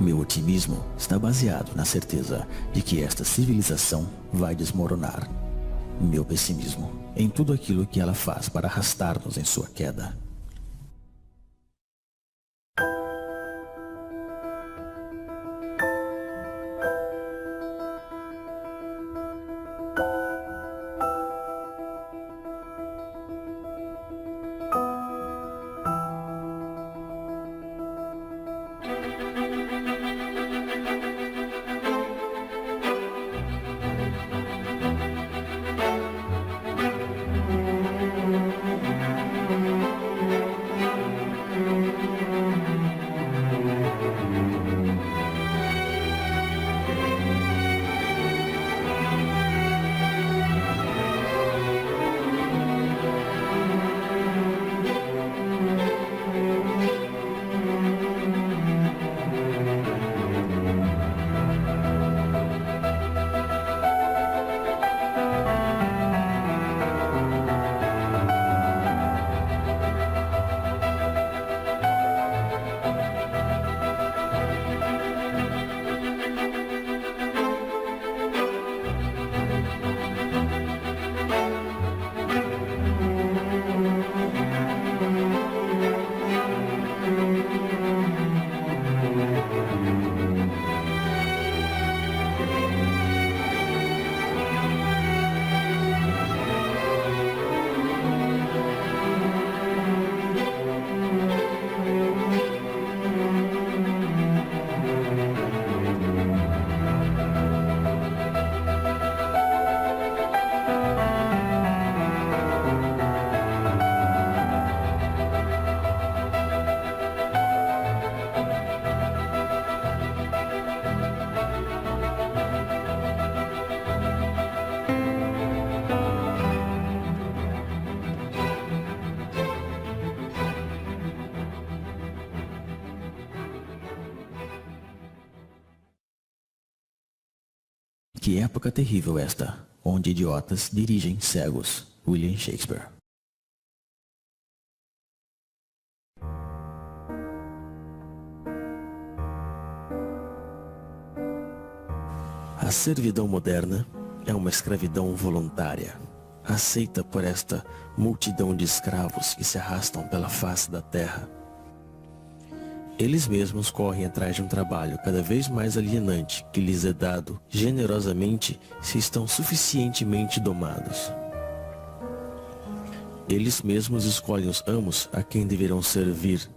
Meu otimismo está baseado na certeza de que esta civilização vai desmoronar. Meu pessimismo em tudo aquilo que ela faz para arrastar-nos em sua queda. Que época terrível esta, onde idiotas dirigem cegos. William Shakespeare. A servidão moderna é uma escravidão voluntária, aceita por esta multidão de escravos que se arrastam pela face da terra. Eles mesmos correm atrás de um trabalho cada vez mais alienante que lhes é dado generosamente se estão suficientemente domados. Eles mesmos escolhem os amos a quem deverão servir.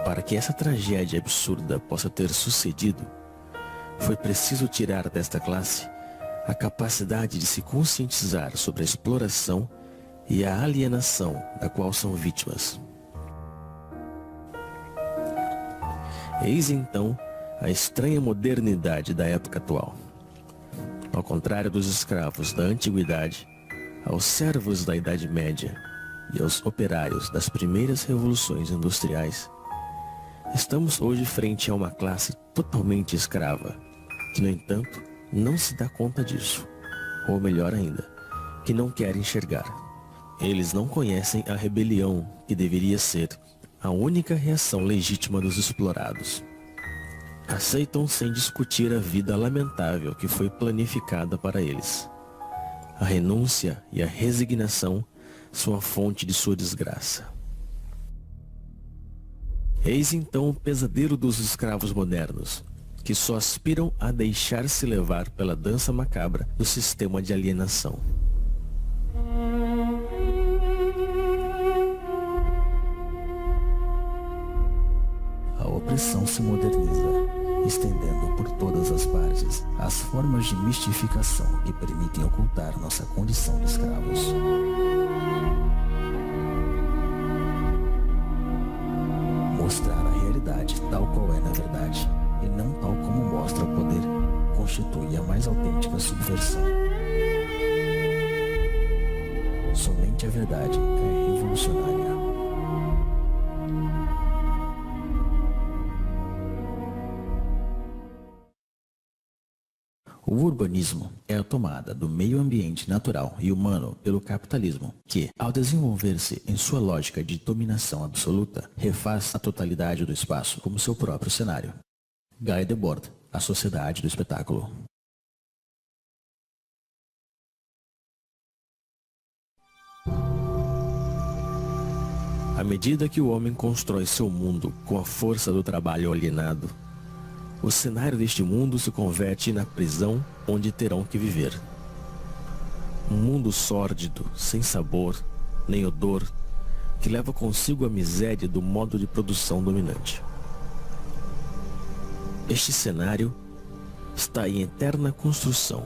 Para que essa tragédia absurda possa ter sucedido, foi preciso tirar desta classe a capacidade de se conscientizar sobre a exploração e a alienação da qual são vítimas. Eis então a estranha modernidade da época atual. Ao contrário dos escravos da antiguidade, aos servos da Idade Média e aos operários das primeiras revoluções industriais, estamos hoje frente a uma classe totalmente escrava, que no entanto não se dá conta disso, ou melhor ainda, que não quer enxergar. Eles não conhecem a rebelião que deveria ser a única reação legítima dos explorados. Aceitam sem discutir a vida lamentável que foi planificada para eles. A renúncia e a resignação são a fonte de sua desgraça. Eis então o pesadelo dos escravos modernos, que só aspiram a deixar-se levar pela dança macabra do sistema de alienação. A opressão se moderniza, estendendo por todas as partes as formas de mistificação que permitem ocultar nossa condição de escravos. Mostrar a realidade tal qual é na verdade, e não tal como mostra o poder, constitui a mais autêntica subversão. Somente a verdade é revolucionária. O O urbanismo é a tomada do meio ambiente natural e humano pelo capitalismo, que, ao desenvolver-se em sua lógica de dominação absoluta, refaz a totalidade do espaço como seu próprio cenário. Guy Debord, A Sociedade do Espetáculo. À medida que o homem constrói seu mundo com a força do trabalho alienado, o cenário deste mundo se converte na prisão onde terão que viver. Um mundo sórdido, sem sabor, nem odor, que leva consigo a miséria do modo de produção dominante. Este cenário está em eterna construção.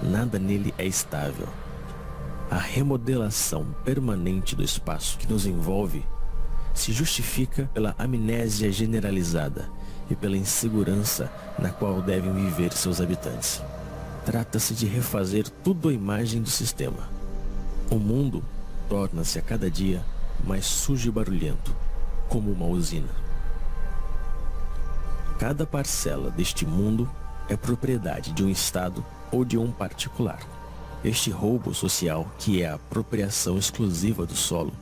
Nada nele é estável. A remodelação permanente do espaço que nos envolve se justifica pela amnésia generalizada e pela insegurança na qual devem viver seus habitantes. Trata-se de refazer tudo à imagem do sistema. O mundo torna-se a cada dia mais sujo e barulhento, como uma usina. Cada parcela deste mundo é propriedade de um Estado ou de um particular. Este roubo social, que é a apropriação exclusiva do solo,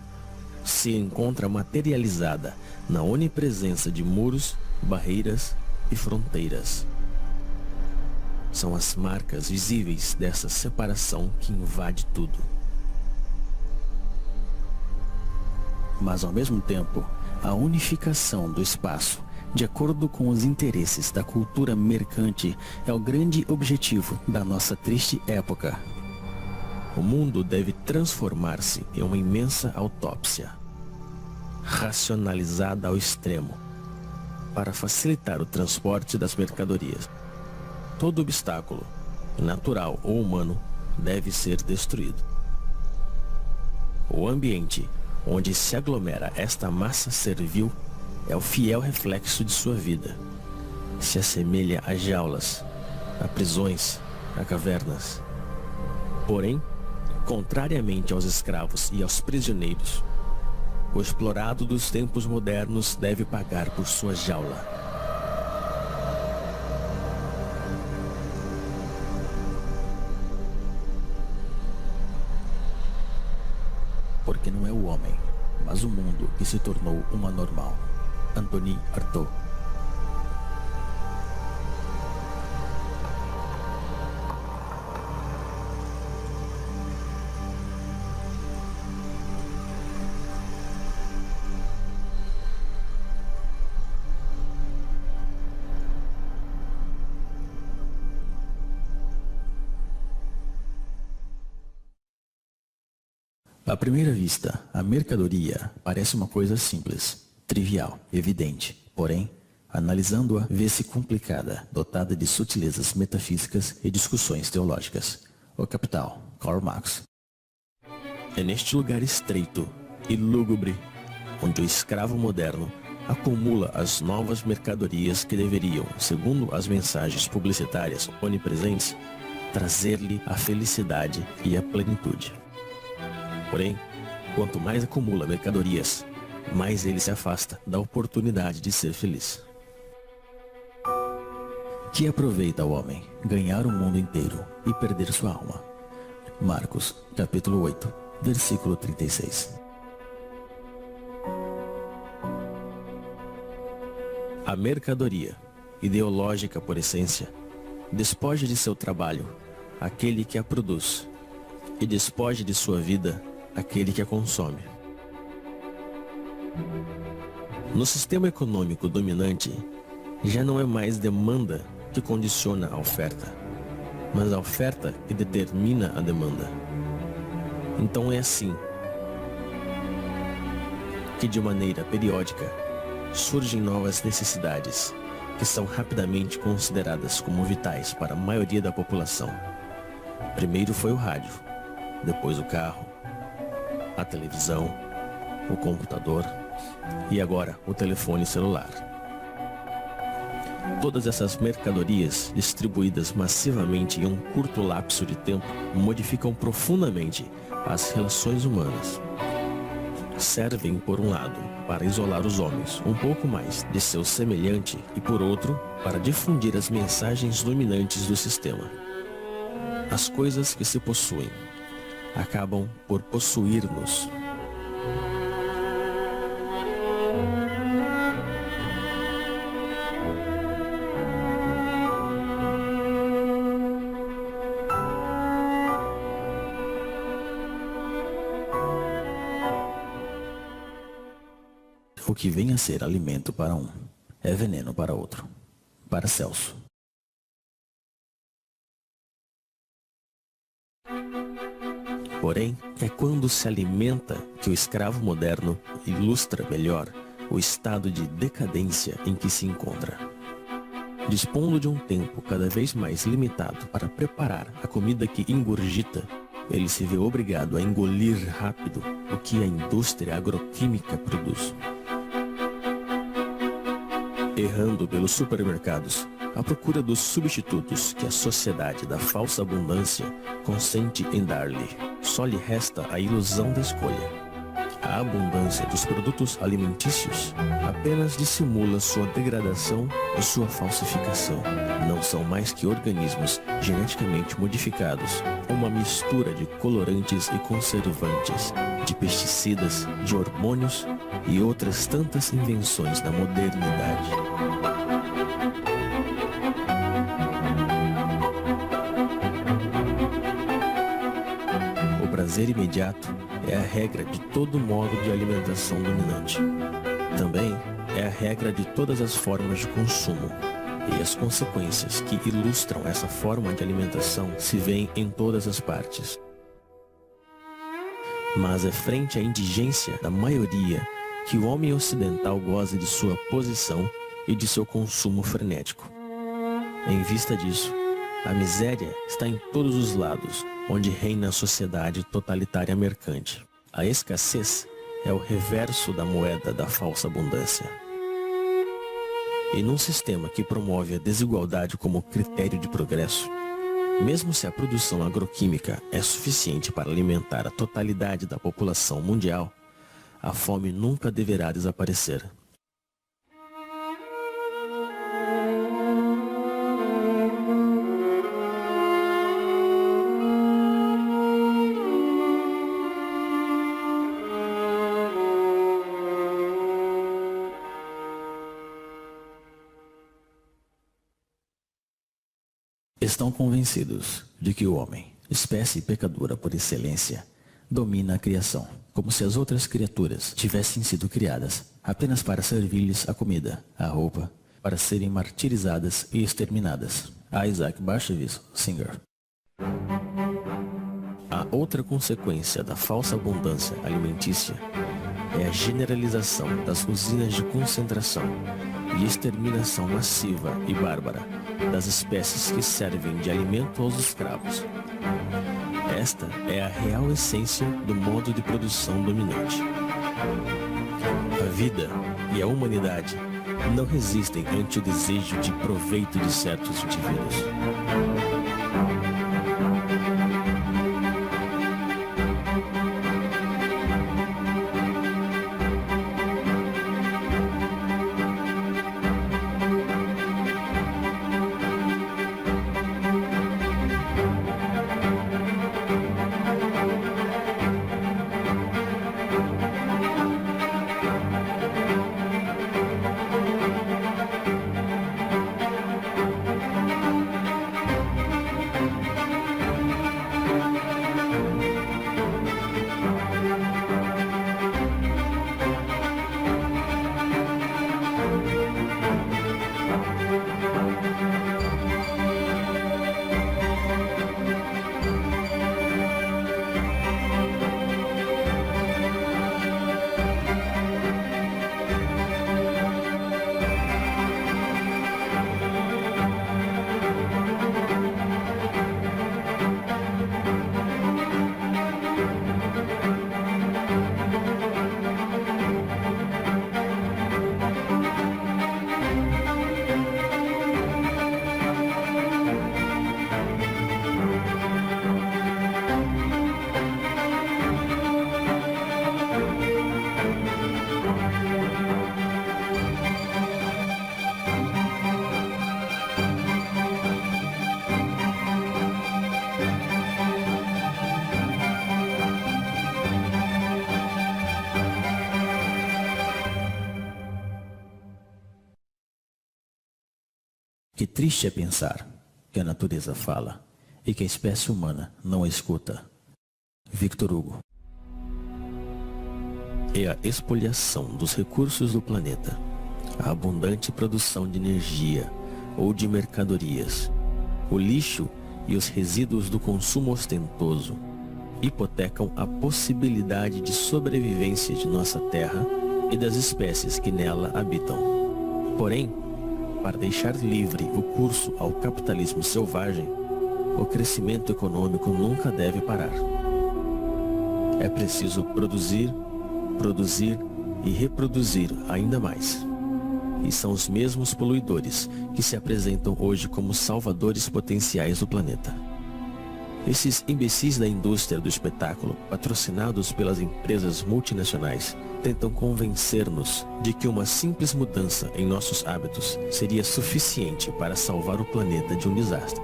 se encontra materializada na onipresença de muros, barreiras e fronteiras. São as marcas visíveis dessa separação que invade tudo. Mas ao mesmo tempo, a unificação do espaço, de acordo com os interesses da cultura mercante, é o grande objetivo da nossa triste época. O mundo deve transformar-se em uma imensa autópsia, racionalizada ao extremo, para facilitar o transporte das mercadorias. Todo obstáculo, natural ou humano, deve ser destruído. O ambiente onde se aglomera esta massa servil é o fiel reflexo de sua vida. Se assemelha a jaulas, a prisões, a cavernas. Porém, contrariamente aos escravos e aos prisioneiros, o explorado dos tempos modernos deve pagar por sua jaula. Porque não é o homem, mas o mundo que se tornou uma normal. Anthony Artaud. À primeira vista, a mercadoria parece uma coisa simples, trivial, evidente. Porém, analisando-a, vê-se complicada, dotada de sutilezas metafísicas e discussões teológicas. O Capital, Karl Marx. É neste lugar estreito e lúgubre onde o escravo moderno acumula as novas mercadorias que deveriam, segundo as mensagens publicitárias onipresentes, trazer-lhe a felicidade e a plenitude. Porém, quanto mais acumula mercadorias, mais ele se afasta da oportunidade de ser feliz. Que aproveita ao homem ganhar o mundo inteiro e perder sua alma? Marcos, capítulo 8, versículo 36. A mercadoria, ideológica por essência, despoja de seu trabalho aquele que a produz e despoja de sua vida aquele que a consome. No sistema econômico dominante, já não é mais demanda que condiciona a oferta, mas a oferta que determina a demanda. Então é assim que, de maneira periódica, surgem novas necessidades que são rapidamente consideradas como vitais para a maioria da população. Primeiro foi o rádio, depois o carro, a televisão, o computador e agora o telefone celular. Todas essas mercadorias, distribuídas massivamente em um curto lapso de tempo, modificam profundamente as relações humanas. servem, por um lado, para isolar os homens um pouco mais de seu semelhante e, por outro, para difundir as mensagens dominantes do sistema. As coisas que se possuem acabam por possuir-nos. O que vem a ser alimento para um é veneno para outro. Para Celso. Porém, é quando se alimenta que o escravo moderno ilustra melhor o estado de decadência em que se encontra. Dispondo de um tempo cada vez mais limitado para preparar a comida que ingurgita, ele se vê obrigado a engolir rápido o que a indústria agroquímica produz. Errando pelos supermercados, à procura dos substitutos que a sociedade da falsa abundância consente em dar-lhe, só lhe resta a ilusão da escolha. A abundância dos produtos alimentícios apenas dissimula sua degradação e sua falsificação. Não são mais que organismos geneticamente modificados, uma mistura de colorantes e conservantes, de pesticidas, de hormônios e outras tantas invenções da modernidade. O prazer imediato é a regra de todo modo de alimentação dominante. Também é a regra de todas as formas de consumo. E as consequências que ilustram essa forma de alimentação se veem em todas as partes. Mas é frente à indigência da maioria que o homem ocidental goza de sua posição e de seu consumo frenético. Em vista disso, a miséria está em todos os lados, onde reina a sociedade totalitária mercante. A escassez é o reverso da moeda da falsa abundância. E num sistema que promove a desigualdade como critério de progresso, mesmo se a produção agroquímica é suficiente para alimentar a totalidade da população mundial, a fome nunca deverá desaparecer. Estão convencidos de que o homem, espécie pecadora por excelência, domina a criação, como se as outras criaturas tivessem sido criadas apenas para servir-lhes a comida, a roupa, para serem martirizadas e exterminadas. Isaac Bashevis Singer. A outra consequência da falsa abundância alimentícia é a generalização das usinas de concentração e exterminação massiva e bárbara das espécies que servem de alimento aos escravos. Esta é a real essência do modo de produção dominante. A vida e a humanidade não resistem ante o desejo de proveito de certos indivíduos. Que triste é pensar que a natureza fala e que a espécie humana não a escuta. Victor Hugo. É a expoliação dos recursos do planeta, a abundante produção de energia ou de mercadorias, o lixo e os resíduos do consumo ostentoso hipotecam a possibilidade de sobrevivência de nossa Terra e das espécies que nela habitam. Porém, para deixar livre o curso ao capitalismo selvagem, o crescimento econômico nunca deve parar. É preciso produzir e reproduzir ainda mais. E são os mesmos poluidores que se apresentam hoje como salvadores potenciais do planeta. Esses imbecis da indústria do espetáculo, patrocinados pelas empresas multinacionais, tentam convencer-nos de que uma simples mudança em nossos hábitos seria suficiente para salvar o planeta de um desastre.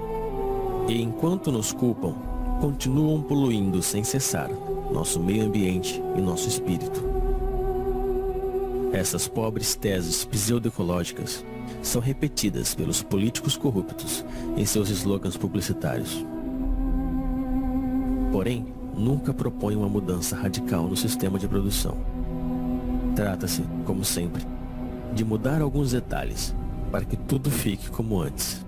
E enquanto nos culpam, continuam poluindo sem cessar nosso meio ambiente e nosso espírito. Essas pobres teses pseudoecológicas são repetidas pelos políticos corruptos em seus slogans publicitários. Porém, nunca propõem uma mudança radical no sistema de produção. Trata-se, como sempre, de mudar alguns detalhes para que tudo fique como antes.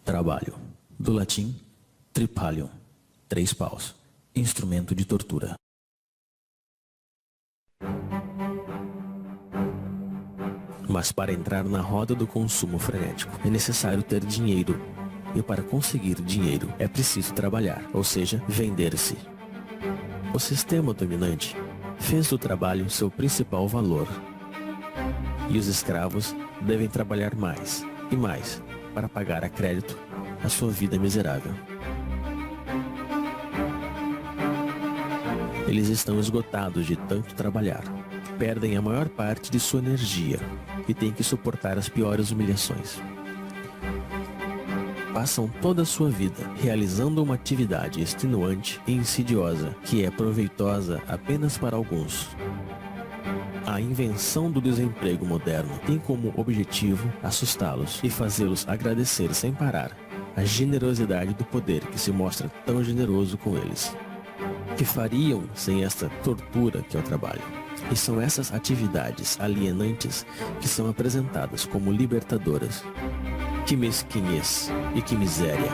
Trabalho. Do latim, tripalium, 3 paus, instrumento de tortura. Mas para entrar na roda do consumo frenético, é necessário ter dinheiro. E para conseguir dinheiro, é preciso trabalhar, ou seja, vender-se. O sistema dominante fez do trabalho seu principal valor. E os escravos devem trabalhar mais e mais para pagar a crédito a sua vida miserável. Eles estão esgotados de tanto trabalhar, perdem a maior parte de sua energia e têm que suportar as piores humilhações. Passam toda a sua vida realizando uma atividade extenuante e insidiosa que é proveitosa apenas para alguns. A invenção do desemprego moderno tem como objetivo assustá-los e fazê-los agradecer sem parar a generosidade do poder que se mostra tão generoso com eles. Que fariam sem esta tortura que é o trabalho? E são essas atividades alienantes que são apresentadas como libertadoras. Que mesquinhez e que miséria!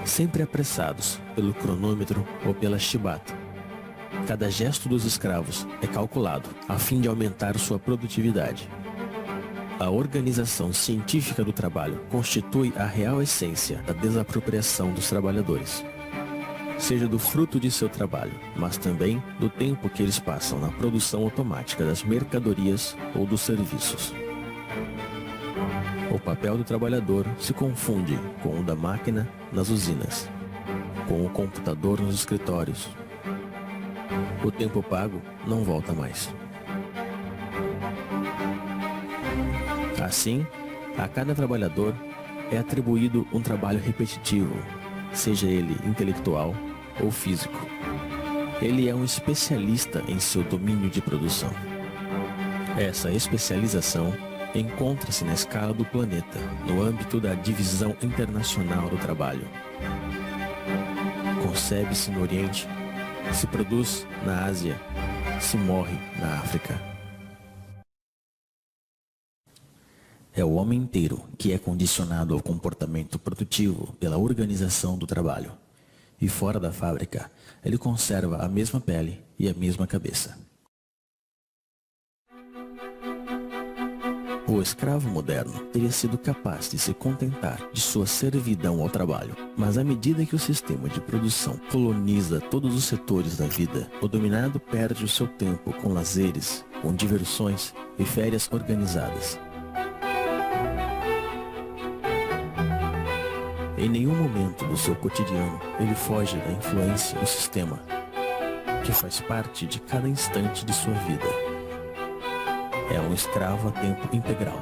Sempre apressados pelo cronômetro ou pela chibata. Cada gesto dos escravos é calculado a fim de aumentar sua produtividade. A organização científica do trabalho constitui a real essência da desapropriação dos trabalhadores, seja do fruto de seu trabalho, mas também do tempo que eles passam na produção automática das mercadorias ou dos serviços. O papel do trabalhador se confunde com o da máquina nas usinas, com o computador nos escritórios. O tempo pago não volta mais. Assim, a cada trabalhador é atribuído um trabalho repetitivo, seja ele intelectual ou físico. Ele é um especialista em seu domínio de produção. Essa especialização encontra-se na escala do planeta, no âmbito da divisão internacional do trabalho. Concebe-se no Oriente, se produz na Ásia, se morre na África. É o homem inteiro que é condicionado ao comportamento produtivo pela organização do trabalho. E fora da fábrica, ele conserva a mesma pele e a mesma cabeça. O escravo moderno teria sido capaz de se contentar de sua servidão ao trabalho, mas à medida que o sistema de produção coloniza todos os setores da vida, o dominado perde o seu tempo com lazeres, com diversões e férias organizadas. Em nenhum momento do seu cotidiano ele foge da influência do sistema, que faz parte de cada instante de sua vida. É um escravo a tempo integral.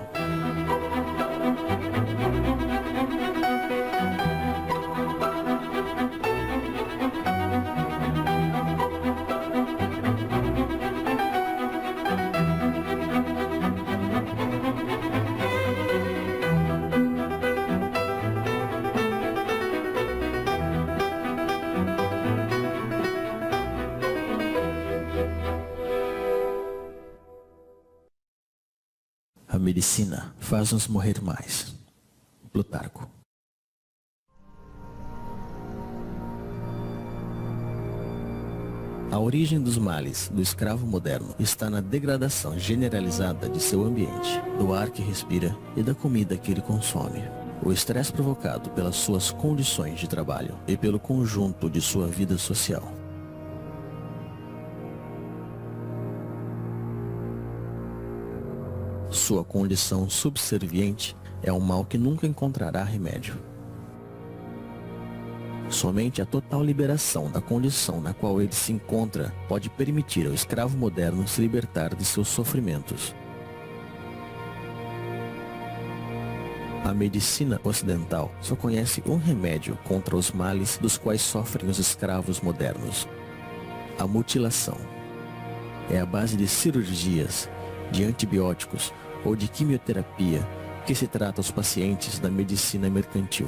A medicina faz-nos morrer mais. Plutarco. A origem dos males do escravo moderno está na degradação generalizada de seu ambiente, do ar que respira e da comida que ele consome. O estresse provocado pelas suas condições de trabalho e pelo conjunto de sua vida social. Sua condição subserviente é um mal que nunca encontrará remédio. Somente a total liberação da condição na qual ele se encontra pode permitir ao escravo moderno se libertar de seus sofrimentos. A medicina ocidental só conhece um remédio contra os males dos quais sofrem os escravos modernos: a mutilação. É a base de cirurgias, de antibióticos ou de quimioterapia que se trata aos pacientes da medicina mercantil.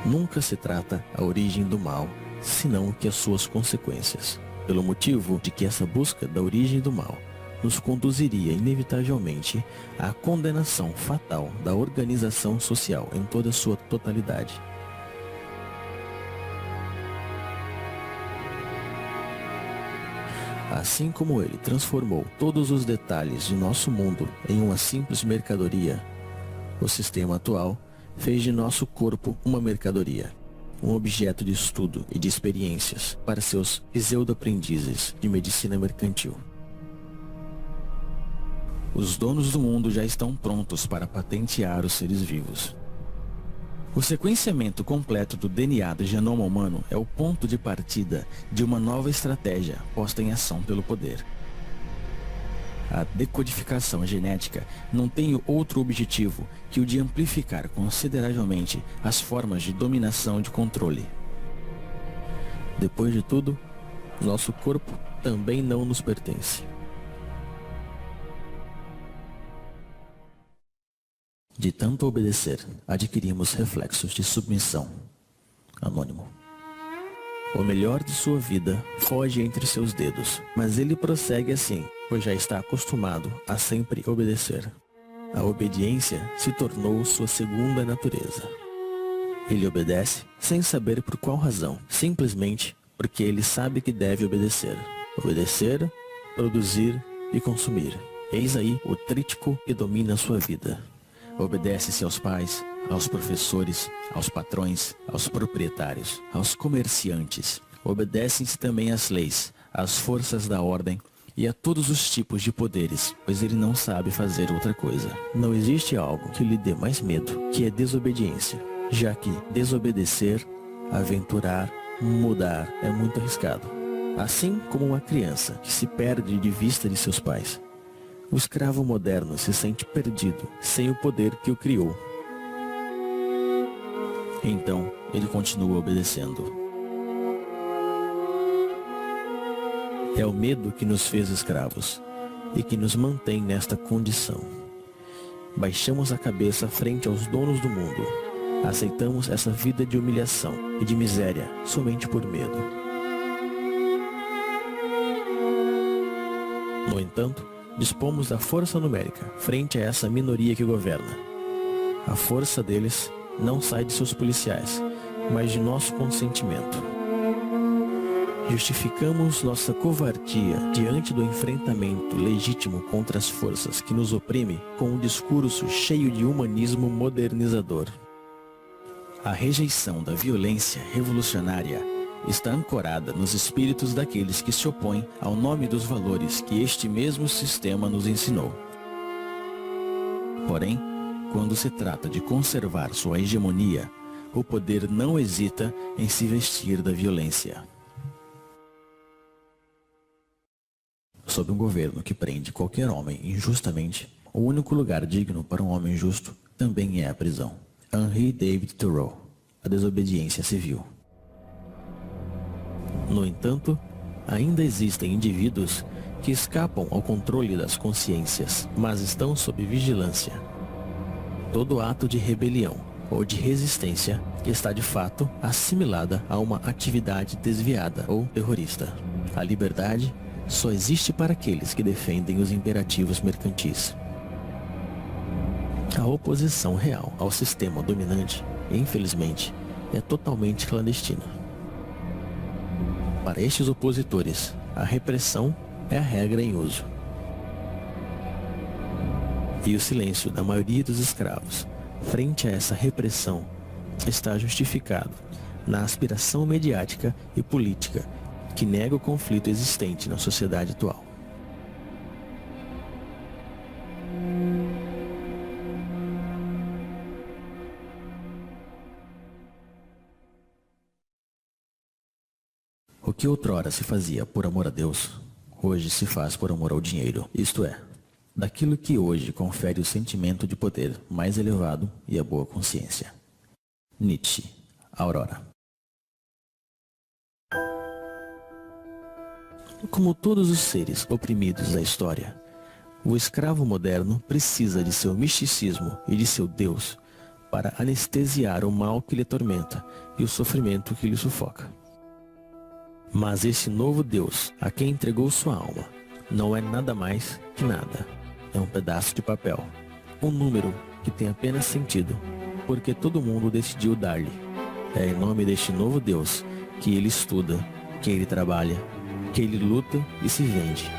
Nunca se trata a origem do mal, senão que as suas consequências, pelo motivo de que essa busca da origem do mal nos conduziria inevitavelmente à condenação fatal da organização social em toda a sua totalidade. Assim como ele transformou todos os detalhes de nosso mundo em uma simples mercadoria, o sistema atual fez de nosso corpo uma mercadoria, um objeto de estudo e de experiências para seus pseudo-aprendizes de medicina mercantil. Os donos do mundo já estão prontos para patentear os seres vivos. O sequenciamento completo do DNA do genoma humano é o ponto de partida de uma nova estratégia posta em ação pelo poder. A decodificação genética não tem outro objetivo que o de amplificar consideravelmente as formas de dominação e de controle. Depois de tudo, nosso corpo também não nos pertence. De tanto obedecer, adquirimos reflexos de submissão. Anônimo. O melhor de sua vida foge entre seus dedos, mas ele prossegue assim, pois já está acostumado a sempre obedecer. A obediência se tornou sua segunda natureza. Ele obedece sem saber por qual razão, simplesmente porque ele sabe que deve obedecer. Obedecer, produzir e consumir. Eis aí o trítico que domina sua vida. Obedece-se aos pais, aos professores, aos patrões, aos proprietários, aos comerciantes. Obedecem-se também às leis, às forças da ordem e a todos os tipos de poderes, pois ele não sabe fazer outra coisa. Não existe algo que lhe dê mais medo que a desobediência, já que desobedecer, aventurar, mudar é muito arriscado. Assim como uma criança que se perde de vista de seus pais, o escravo moderno se sente perdido, sem o poder que o criou. Então, ele continua obedecendo. É o medo que nos fez escravos e que nos mantém nesta condição. Baixamos a cabeça frente aos donos do mundo. Aceitamos essa vida de humilhação e de miséria somente por medo. No entanto, dispomos da força numérica frente a essa minoria que governa. A força deles não sai de seus policiais, mas de nosso consentimento. Justificamos nossa covardia diante do enfrentamento legítimo contra as forças que nos oprimem com um discurso cheio de humanismo modernizador. A rejeição da violência revolucionária está ancorada nos espíritos daqueles que se opõem ao nome dos valores que este mesmo sistema nos ensinou. Porém, quando se trata de conservar sua hegemonia, o poder não hesita em se vestir da violência. Sob um governo que prende qualquer homem injustamente, o único lugar digno para um homem justo também é a prisão. Henry David Thoreau, A Desobediência Civil. No entanto, ainda existem indivíduos que escapam ao controle das consciências, mas estão sob vigilância. Todo ato de rebelião ou de resistência está de fato assimilada a uma atividade desviada ou terrorista. A liberdade só existe para aqueles que defendem os imperativos mercantis. A oposição real ao sistema dominante, infelizmente, é totalmente clandestina. Para estes opositores, a repressão é a regra em uso. E o silêncio da maioria dos escravos frente a essa repressão está justificado na aspiração mediática e política que nega o conflito existente na sociedade atual. O que outrora se fazia por amor a Deus, hoje se faz por amor ao dinheiro, isto é, daquilo que hoje confere o sentimento de poder mais elevado e a boa consciência. Nietzsche, Aurora. Como todos os seres oprimidos da história, o escravo moderno precisa de seu misticismo e de seu Deus para anestesiar o mal que lhe atormenta e o sofrimento que lhe sufoca. Mas esse novo Deus, a quem entregou sua alma, não é nada mais que nada. É um pedaço de papel, um número que tem apenas sentido, porque todo mundo decidiu dar-lhe. É em nome deste novo Deus que ele estuda, que ele trabalha, que ele luta e se vende.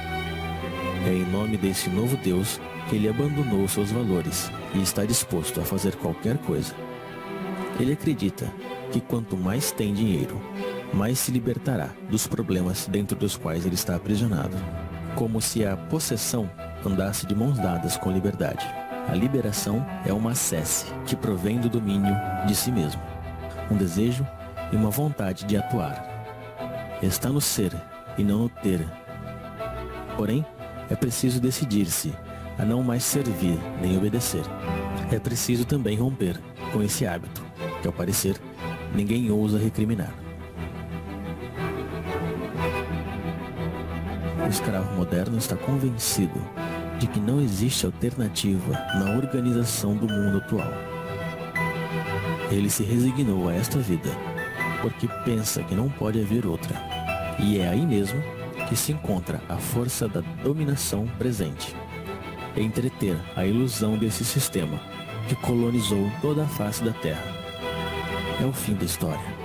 É em nome desse novo Deus que ele abandonou seus valores e está disposto a fazer qualquer coisa. Ele acredita que quanto mais tem dinheiro, mais se libertará dos problemas dentro dos quais ele está aprisionado. Como se a possessão andasse de mãos dadas com liberdade. A liberação é uma acesse que provém do domínio de si mesmo, um desejo e uma vontade de atuar. Está no ser e não no ter. Porém, é preciso decidir-se a não mais servir nem obedecer. É preciso também romper com esse hábito, que ao parecer ninguém ousa recriminar. O escravo moderno está convencido de que não existe alternativa na organização do mundo atual. Ele se resignou a esta vida porque pensa que não pode haver outra. E é aí mesmo que se encontra a força da dominação presente. Entreter a ilusão desse sistema que colonizou toda a face da Terra. É o fim da história.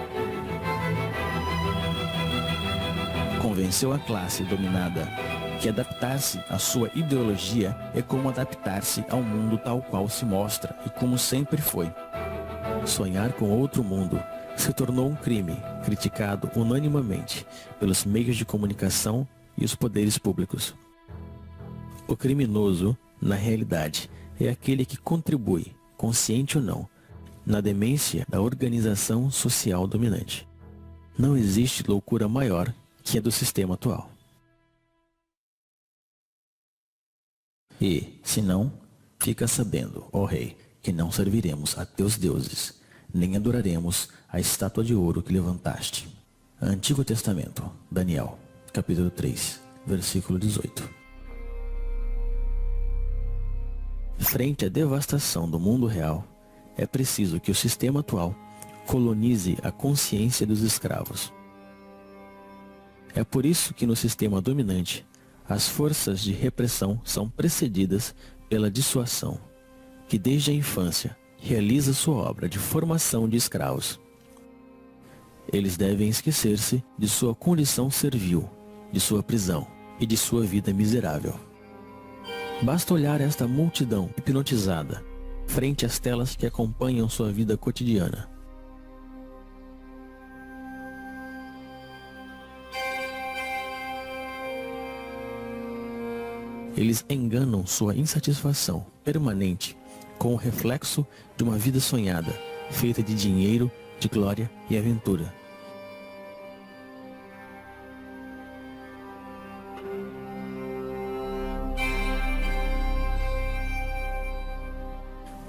Convenceu a classe dominada que adaptar-se à sua ideologia é como adaptar-se ao mundo tal qual se mostra e como sempre foi. Sonhar com outro mundo se tornou um crime, criticado unanimemente pelos meios de comunicação e os poderes públicos. O criminoso, na realidade, é aquele que contribui, consciente ou não, na demência da organização social dominante. Não existe loucura maior que a do sistema atual. E, se não, fica sabendo, ó rei, que não serviremos a teus deuses, nem adoraremos a estátua de ouro que levantaste. Antigo Testamento, Daniel, capítulo 3, versículo 18. Frente à devastação do mundo real, é preciso que o sistema atual colonize a consciência dos escravos. É por isso que no sistema dominante, As forças de repressão são precedidas pela dissuasão, que desde a infância realiza sua obra de formação de escravos. Eles devem esquecer-se de sua condição servil, de sua prisão e de sua vida miserável. Basta olhar esta multidão hipnotizada frente às telas que acompanham sua vida cotidiana. Eles enganam sua insatisfação permanente com o reflexo de uma vida sonhada, feita de dinheiro, de glória e aventura.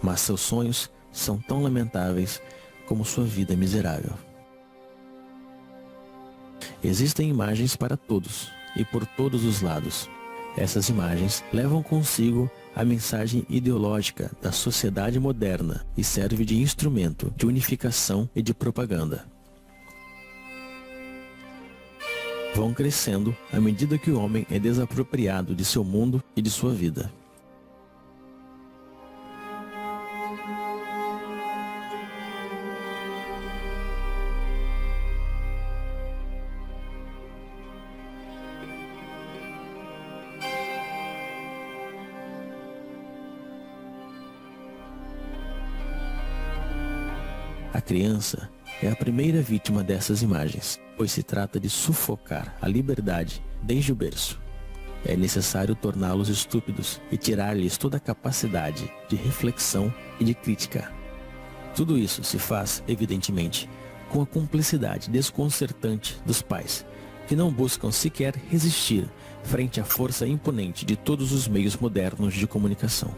Mas seus sonhos são tão lamentáveis como sua vida miserável. Existem imagens para todos e por todos os lados. Essas imagens levam consigo a mensagem ideológica da sociedade moderna e serve de instrumento de unificação e de propaganda. Vão crescendo à medida que o homem é desapropriado de seu mundo e de sua vida. A criança é a primeira vítima dessas imagens, pois se trata de sufocar a liberdade desde o berço. É necessário torná-los estúpidos e tirar-lhes toda a capacidade de reflexão e de crítica. Tudo isso se faz, evidentemente, com a cumplicidade desconcertante dos pais, que não buscam sequer resistir frente à força imponente de todos os meios modernos de comunicação.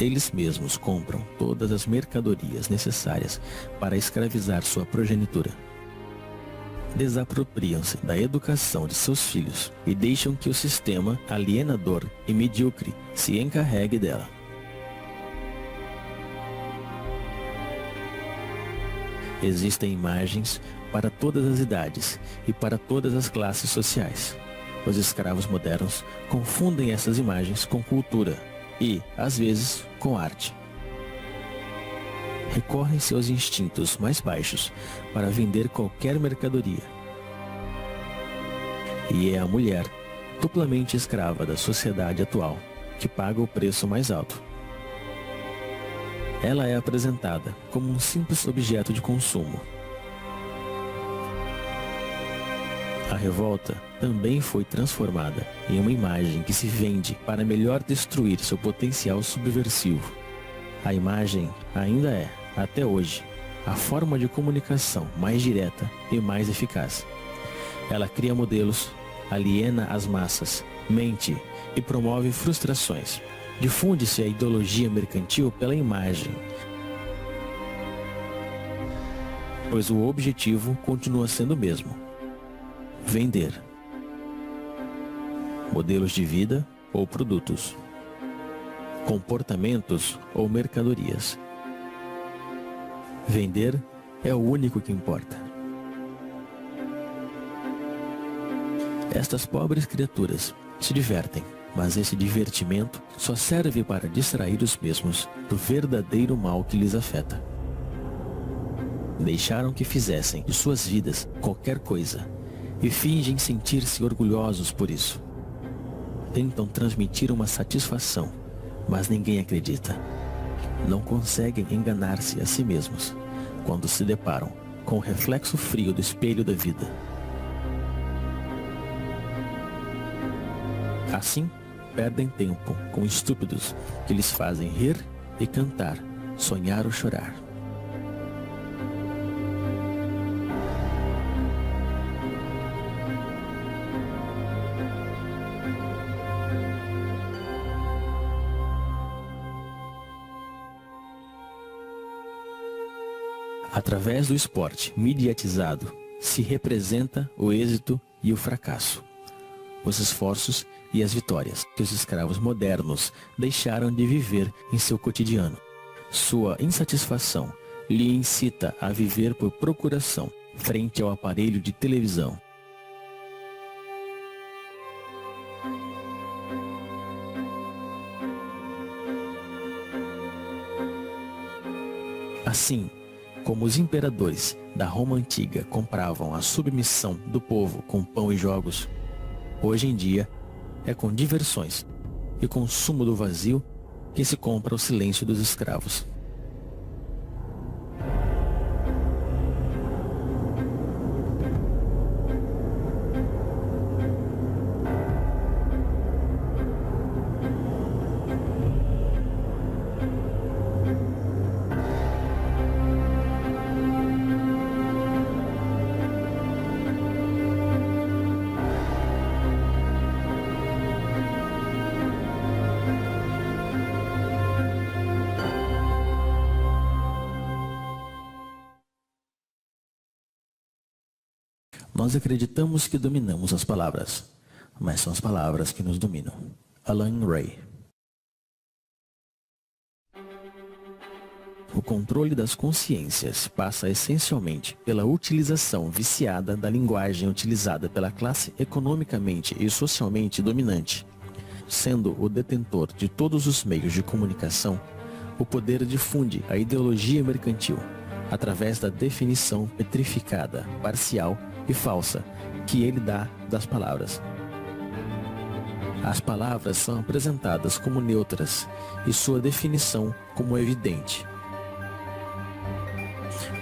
Eles mesmos compram todas as mercadorias necessárias para escravizar sua progenitura. Desapropriam-se da educação de seus filhos e deixam que o sistema alienador e medíocre se encarregue dela. Existem imagens para todas as idades e para todas as classes sociais. Os escravos modernos confundem essas imagens com cultura e, às vezes, com arte. Recorrem seus instintos mais baixos para vender qualquer mercadoria. E é a mulher, duplamente escrava da sociedade atual, que paga o preço mais alto. Ela é apresentada como um simples objeto de consumo. A revolta também foi transformada em uma imagem que se vende para melhor destruir seu potencial subversivo. A imagem ainda é, até hoje, a forma de comunicação mais direta e mais eficaz. Ela cria modelos, aliena as massas, mente e promove frustrações. Difunde-se a ideologia mercantil pela imagem, pois o objetivo continua sendo o mesmo: vender. Modelos de vida ou produtos. Comportamentos ou mercadorias. Vender é o único que importa. Estas pobres criaturas se divertem, mas esse divertimento só serve para distrair os mesmos do verdadeiro mal que lhes afeta. Deixaram que fizessem de suas vidas qualquer coisa e fingem sentir-se orgulhosos por isso. Tentam transmitir uma satisfação, mas ninguém acredita. Não conseguem enganar-se a si mesmos quando se deparam com o reflexo frio do espelho da vida. Assim, perdem tempo com estúpidos que lhes fazem rir e cantar, sonhar ou chorar. Através do esporte mediatizado, se representa o êxito e o fracasso, os esforços e as vitórias que os escravos modernos deixaram de viver em seu cotidiano. Sua insatisfação lhe incita a viver por procuração frente ao aparelho de televisão. Assim, como os imperadores da Roma antiga compravam a submissão do povo com pão e jogos, hoje em dia é com diversões e consumo do vazio que se compra o silêncio dos escravos. Nós acreditamos que dominamos as palavras, mas são as palavras que nos dominam. Alan Ray. O controle das consciências passa essencialmente pela utilização viciada da linguagem utilizada pela classe economicamente e socialmente dominante. Sendo o detentor de todos os meios de comunicação, o poder difunde a ideologia mercantil através da definição petrificada, parcial e falsa que ele dá das palavras. As palavras são apresentadas como neutras e sua definição como evidente.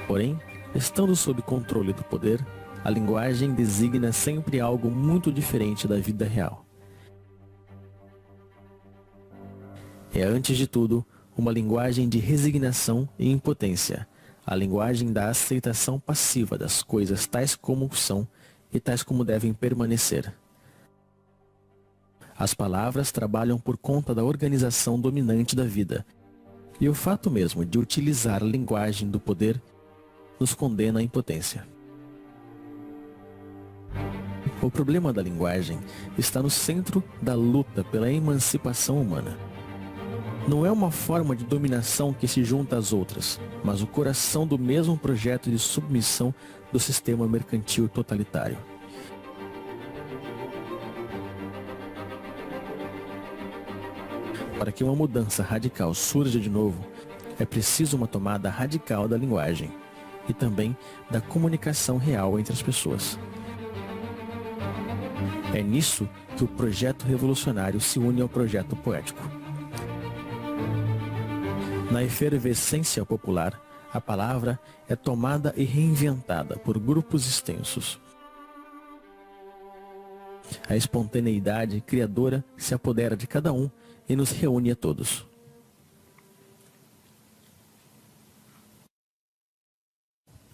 Porém, estando sob controle do poder, a linguagem designa sempre algo muito diferente da vida real. É, antes de tudo, uma linguagem de resignação e impotência, a linguagem da aceitação passiva das coisas tais como são e tais como devem permanecer. As palavras trabalham por conta da organização dominante da vida, e o fato mesmo de utilizar a linguagem do poder nos condena à impotência. O problema da linguagem está no centro da luta pela emancipação humana. Não é uma forma de dominação que se junta às outras, mas o coração do mesmo projeto de submissão do sistema mercantil totalitário. Para que uma mudança radical surja de novo, é preciso uma tomada radical da linguagem e também da comunicação real entre as pessoas. É nisso que o projeto revolucionário se une ao projeto poético. Na efervescência popular, a palavra é tomada e reinventada por grupos extensos. A espontaneidade criadora se apodera de cada um e nos reúne a todos.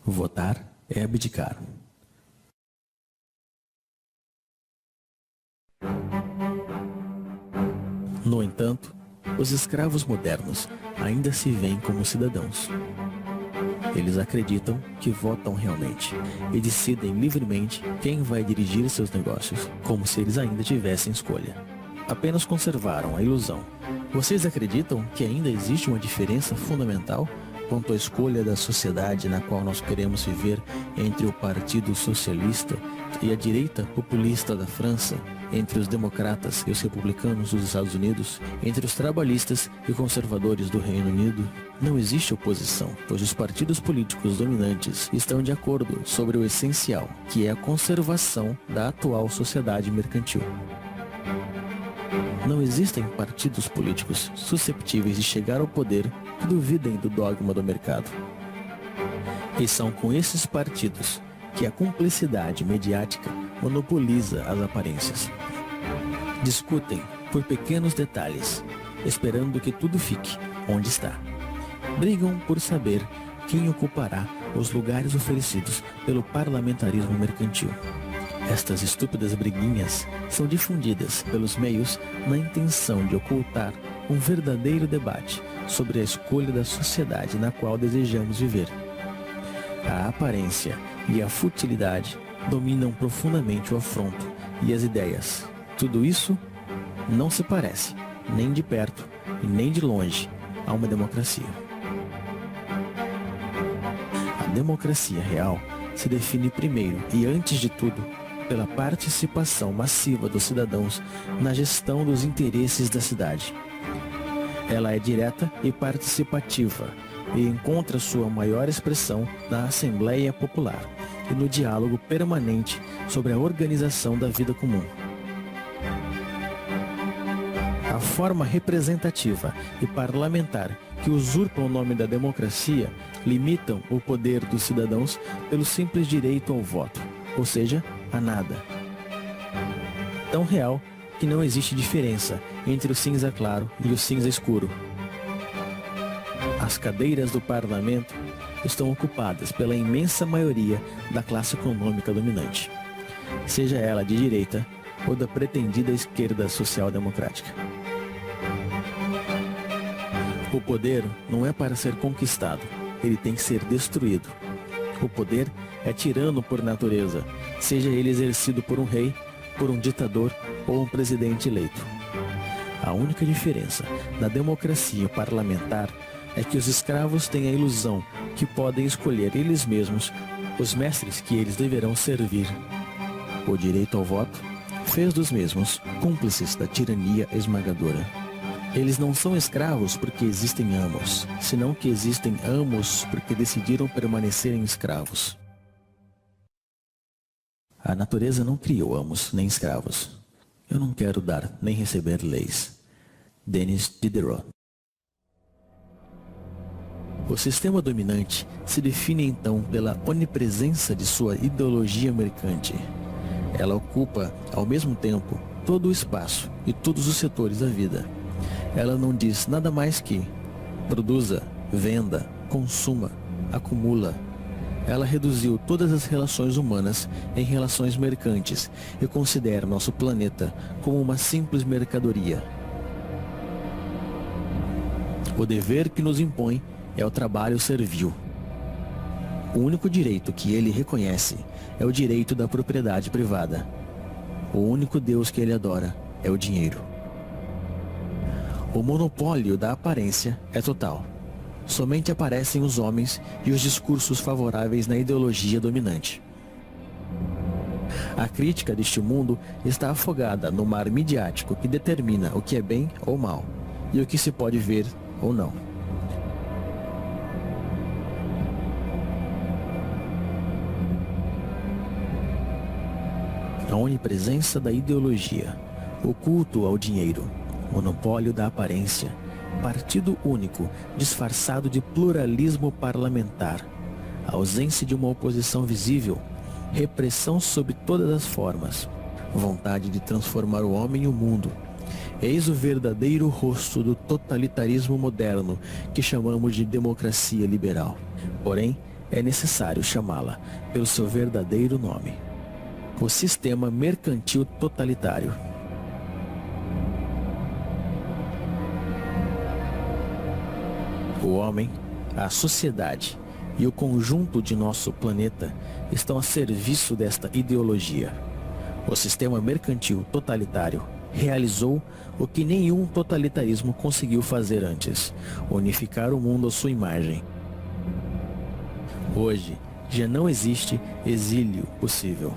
Votar é abdicar. No entanto, os escravos modernos ainda se veem como cidadãos. Eles acreditam que votam realmente e decidem livremente quem vai dirigir seus negócios, como se eles ainda tivessem escolha. Apenas conservaram a ilusão. Vocês acreditam que ainda existe uma diferença fundamental quanto à escolha da sociedade na qual nós queremos viver entre o Partido Socialista e a direita populista da França, entre os democratas e os republicanos dos Estados Unidos, entre os trabalhistas e conservadores do Reino Unido? Não existe oposição, pois os partidos políticos dominantes estão de acordo sobre o essencial, que é a conservação da atual sociedade mercantil. Não existem partidos políticos susceptíveis de chegar ao poder que duvidem do dogma do mercado. E são com esses partidos que a cumplicidade mediática monopoliza as aparências. Discutem por pequenos detalhes, esperando que tudo fique onde está. Brigam por saber quem ocupará os lugares oferecidos pelo parlamentarismo mercantil. Estas estúpidas briguinhas são difundidas pelos meios na intenção de ocultar um verdadeiro debate sobre a escolha da sociedade na qual desejamos viver. A aparência e a futilidade dominam profundamente o afronto e as ideias. Tudo isso não se parece, nem de perto e nem de longe, a uma democracia. A democracia real se define primeiro e antes de tudo pela participação massiva dos cidadãos na gestão dos interesses da cidade. Ela é direta e participativa, e encontra sua maior expressão na Assembleia Popular e no diálogo permanente sobre a organização da vida comum. A forma representativa e parlamentar que usurpam o nome da democracia limitam o poder dos cidadãos pelo simples direito ao voto, ou seja, a nada. Tão real que não existe diferença entre o cinza claro e o cinza escuro. As cadeiras do parlamento estão ocupadas pela imensa maioria da classe econômica dominante, seja ela de direita ou da pretendida esquerda social-democrática. O poder não é para ser conquistado, ele tem que ser destruído. O poder é tirano por natureza, seja ele exercido por um rei, por um ditador ou um presidente eleito. A única diferença da democracia parlamentar é que os escravos têm a ilusão que podem escolher eles mesmos os mestres que eles deverão servir. O direito ao voto fez dos mesmos cúmplices da tirania esmagadora. Eles não são escravos porque existem amos, senão que existem amos porque decidiram permanecerem escravos. A natureza não criou amos nem escravos. Eu não quero dar nem receber leis. Denis Diderot. O sistema dominante se define então pela onipresença de sua ideologia mercante. Ela ocupa, ao mesmo tempo, todo o espaço e todos os setores da vida. Ela não diz nada mais que produza, venda, consuma, acumula. Ela reduziu todas as relações humanas em relações mercantes e considera nosso planeta como uma simples mercadoria. O dever que nos impõe é o trabalho servil. O único direito que ele reconhece é o direito da propriedade privada. O único Deus que ele adora é o dinheiro. O monopólio da aparência é total. Somente aparecem os homens e os discursos favoráveis na ideologia dominante. A crítica deste mundo está afogada no mar midiático que determina o que é bem ou mal, e o que se pode ver ou não. A onipresença da ideologia, o culto ao dinheiro, monopólio da aparência, partido único disfarçado de pluralismo parlamentar, ausência de uma oposição visível, repressão sob todas as formas, vontade de transformar o homem e o mundo. Eis o verdadeiro rosto do totalitarismo moderno que chamamos de democracia liberal. Porém, é necessário chamá-la pelo seu verdadeiro nome: o sistema mercantil totalitário. O homem, a sociedade e o conjunto de nosso planeta estão a serviço desta ideologia. O sistema mercantil totalitário realizou o que nenhum totalitarismo conseguiu fazer antes: unificar o mundo à sua imagem. Hoje, já não existe exílio possível.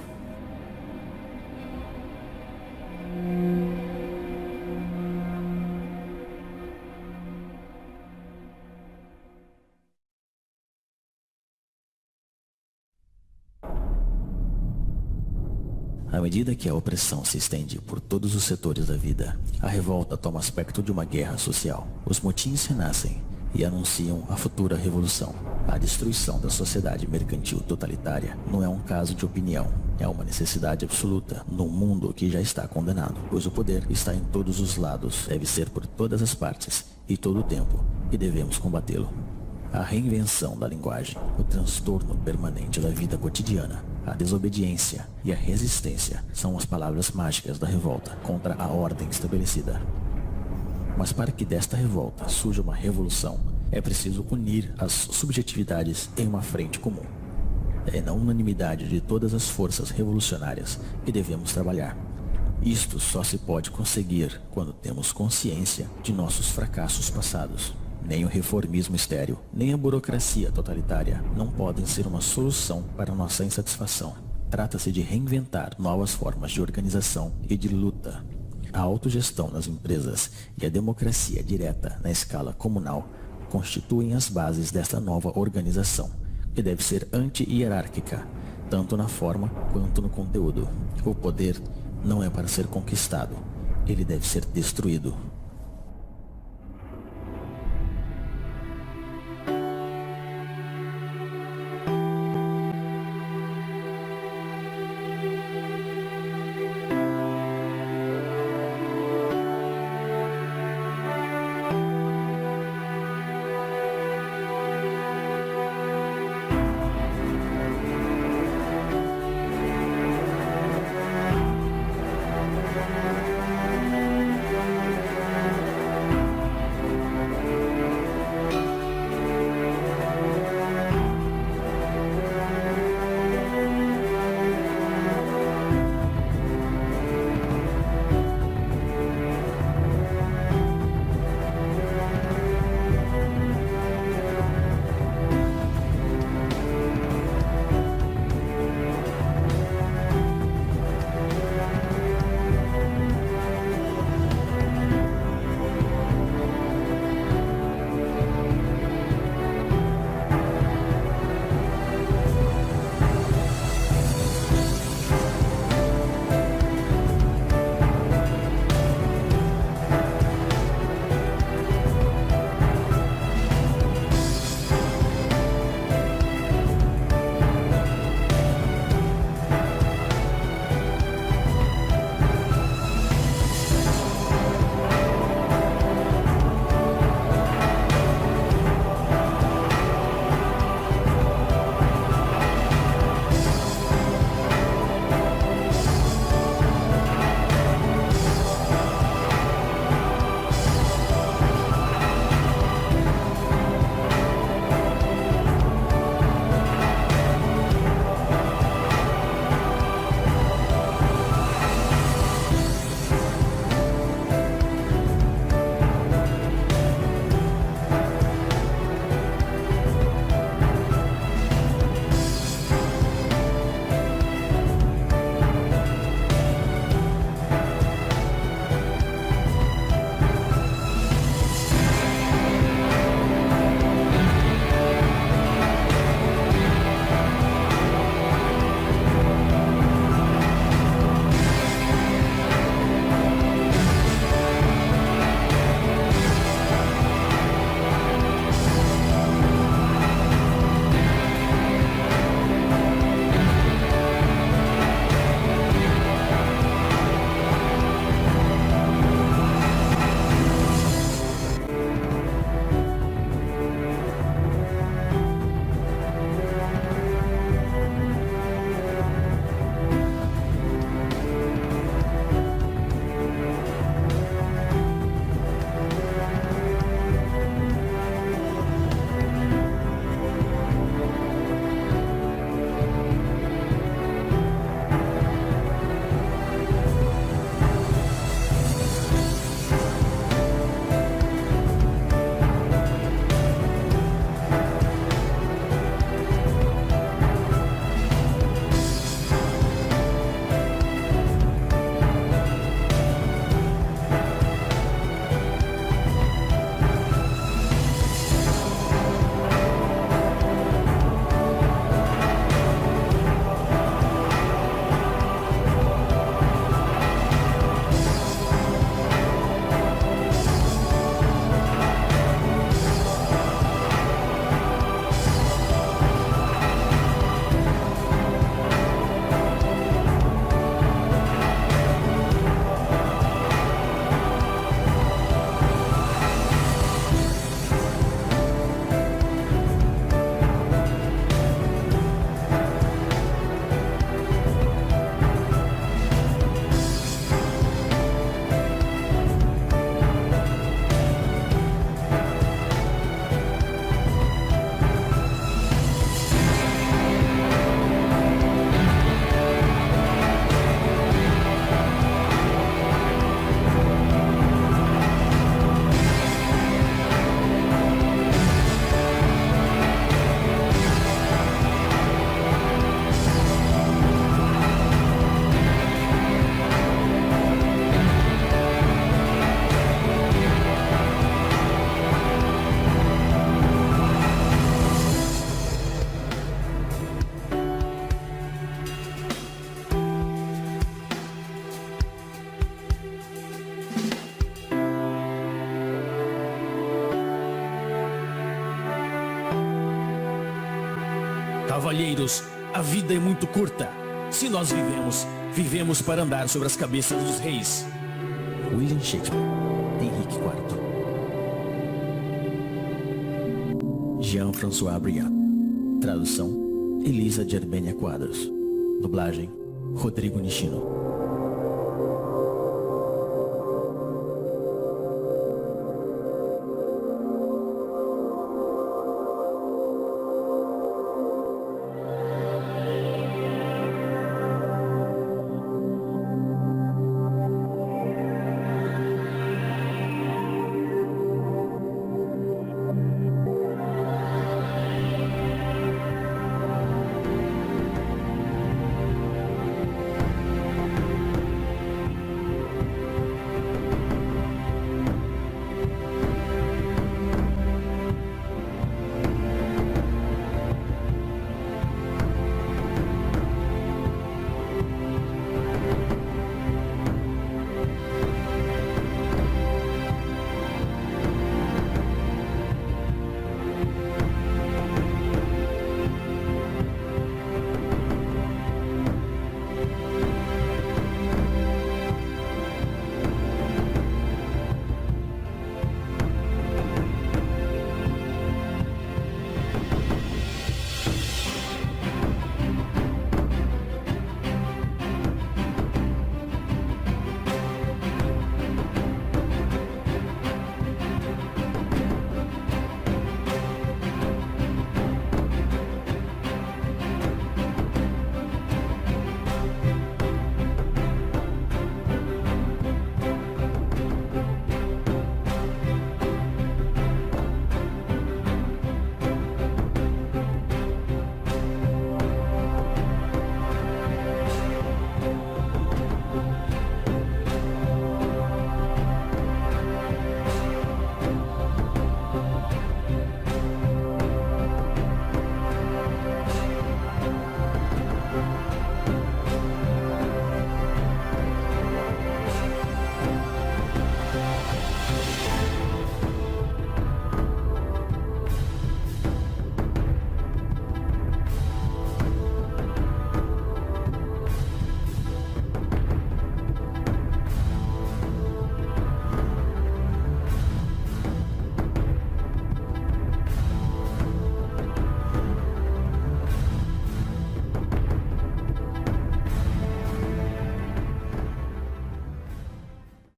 À medida que a opressão se estende por todos os setores da vida, a revolta toma aspecto de uma guerra social. Os motins renascem e anunciam a futura revolução. A destruição da sociedade mercantil totalitária não é um caso de opinião, é uma necessidade absoluta num mundo que já está condenado, pois o poder está em todos os lados, deve ser por todas as partes e todo o tempo, e devemos combatê-lo. A reinvenção da linguagem, o transtorno permanente da vida cotidiana, a desobediência e a resistência são as palavras mágicas da revolta contra a ordem estabelecida. Mas para que desta revolta surja uma revolução, é preciso unir as subjetividades em uma frente comum. É na unanimidade de todas as forças revolucionárias que devemos trabalhar. Isto só se pode conseguir quando temos consciência de nossos fracassos passados. Nem o reformismo estéril, nem a burocracia totalitária não podem ser uma solução para nossa insatisfação. Trata-se de reinventar novas formas de organização e de luta. A autogestão nas empresas e a democracia direta na escala comunal constituem as bases desta nova organização, que deve ser anti-hierárquica, tanto na forma quanto no conteúdo. O poder não é para ser conquistado, ele deve ser destruído. Cavalheiros, a vida é muito curta. Se nós vivemos, vivemos para andar sobre as cabeças dos reis. William Shakespeare, Henrique IV. Jean-François Briand. Tradução, Elisa Germania Quadros. Dublagem, Rodrigo Nishino.